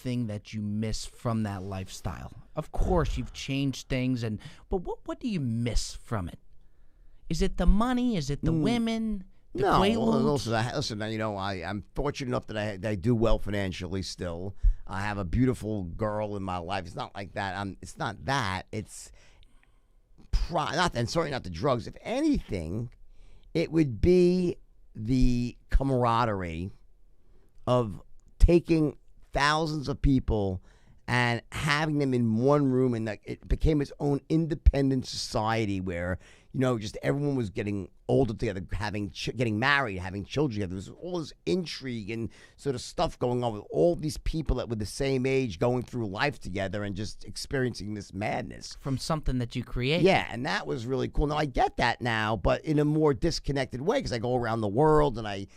thing that you miss from that lifestyle? Of course, you've changed things, but what do you miss from it? Is it the money? Is it the women? The Quaaludes? Listen, I'm fortunate enough that I do well financially still. I have a beautiful girl in my life. It's not like that. It's not that. It's certainly not the drugs. If anything, it would be the camaraderie of taking thousands of people and having them in one room, and it became its own independent society where just everyone was getting older together, getting married, having children together. There was all this intrigue and sort of stuff going on with all these people that were the same age going through life together and just experiencing this madness. From something that you create. Yeah, and that was really cool. Now, I get that now, but in a more disconnected way because I go around the world and I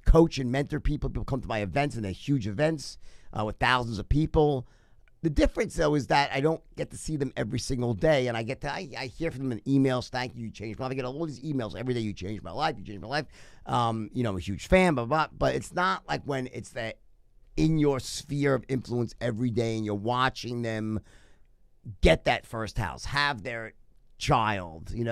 coach and mentor people. People come to my events, and they're huge events with thousands of people. The difference, though, is that I don't get to see them every single day, and I hear from them in emails, thank you changed my life. I get all these emails every day, you changed my life, you changed my life. I'm a huge fan, blah, blah, blah, but it's not like when it's that in your sphere of influence every day, and you're watching them get that first house, have their child, you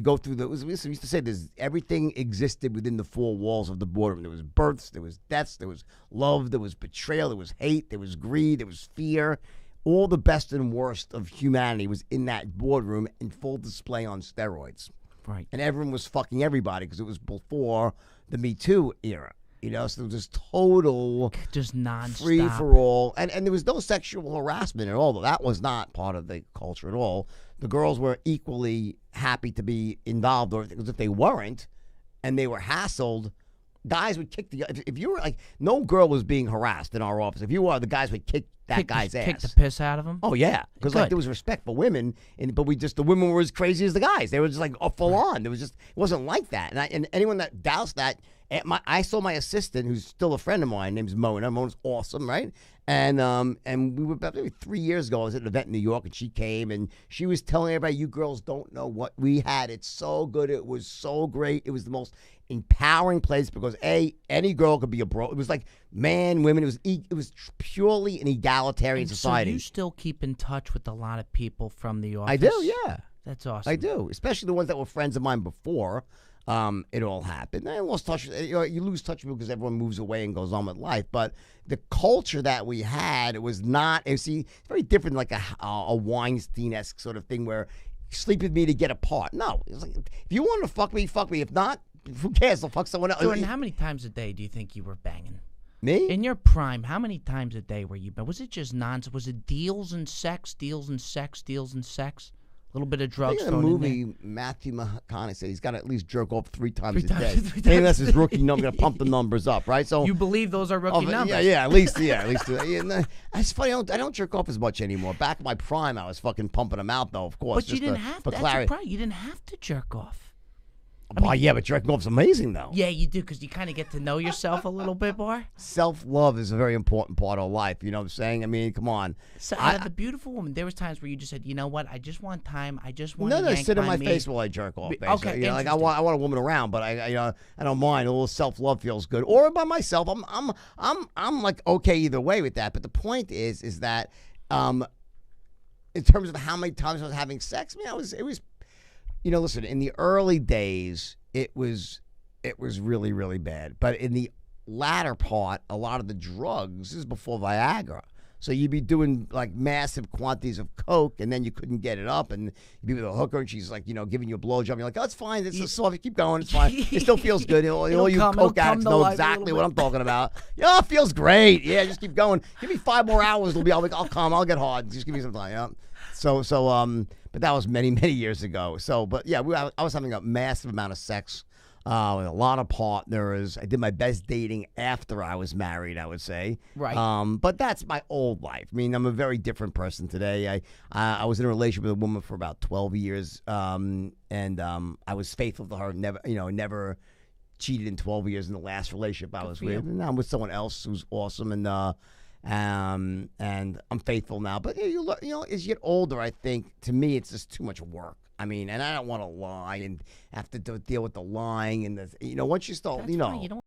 go through we used to say everything existed within the four walls of the boardroom. There was births, there was deaths, there was love, there was betrayal, there was hate, there was greed, there was fear. All the best and worst of humanity was in that boardroom in full display on steroids. Right. And everyone was fucking everybody because it was before the Me Too era. So there was this total just nonstop free for all, and there was no sexual harassment at all. Though that was not part of the culture at all. The girls were equally happy to be involved, or because if they weren't, and they were hassled, guys would kick if you were like, no girl was being harassed in our office. If you were, the guys would kick guy's ass. Kick the piss out of him? Oh, yeah. Because there was respect for women, but the women were as crazy as the guys. They were just like full on. It wasn't like that. And anyone that doubts that, I saw my assistant, who's still a friend of mine, name's Mona. Mona's awesome, right? And we were about maybe 3 years ago. I was at an event in New York, and she came, and she was telling everybody, "You girls don't know what we had. It's so good. It was so great. It was the most empowering place because any girl could be a bro. It was like man, women. It was purely an egalitarian society." So you still keep in touch with a lot of people from the office? I do, yeah. That's awesome. I do, especially the ones that were friends of mine before. It all happened. I lost touch. You lose touch with people because everyone moves away and goes on with life. But the culture that we had was not. It's very different, like a Weinstein-esque sort of thing where sleep with me to get apart. No, it's like if you want to fuck me, fuck me. If not, who cares? I'll fuck someone else. Jordan, how many times a day do you think you were banging? Me? In your prime, how many times a day were you? But was it just nonsense? Was it deals and sex, deals and sex, deals and sex? A little bit of drugs. In the movie, Matthew McConaughey said he's got to at least jerk off three times a day. Maybe that's his rookie number. Going to pump the numbers up, right? So you believe those are rookie numbers? Yeah, at least. It's funny. I don't jerk off as much anymore. Back in my prime, I was fucking pumping them out, though. Of course. But you didn't have to. That's your prime. You didn't have to jerk off. Yeah, but jerking off's amazing, though. Yeah, you do, because you kind of get to know yourself a little bit more. Self-love is a very important part of life, you know what I'm saying? I mean, come on. So out of the beautiful woman, there was times where you just said, you know what, I just want time, I just want to sit in my face while I jerk off, basically. Okay, like I want a woman around, but I don't mind. A little self-love feels good. Or by myself, I'm like okay either way with that. But the point is that in terms of how many times I was having sex, it was listen, in the early days, it was really, really bad. But in the latter part, a lot of the drugs, this is before Viagra. So you'd be doing like massive quantities of coke, and then you couldn't get it up, and you'd be with a hooker, and she's like, giving you a blowjob. You're like, oh, it's fine. It's soft. Keep going. It's fine. It still feels good. All you coke addicts know exactly what I'm talking about. Yeah, it feels great. Yeah, just keep going. Give me 5 more hours. I'll come. I'll get hard. Just give me some time. Yeah. So, but that was many, many years ago. So, but yeah, I was having a massive amount of sex with a lot of partners. I did my best dating after I was married, I would say. Right. But that's my old life. I mean, I'm a very different person today. I was in a relationship with a woman for about 12 years, and I was faithful to her. Never cheated in 12 years in the last relationship I was with. And I'm with someone else who's awesome, and I'm faithful now. But as you get older, I think to me it's just too much work. I mean, and I don't want to lie and have to deal with the lying and once you start, That's fine. You don't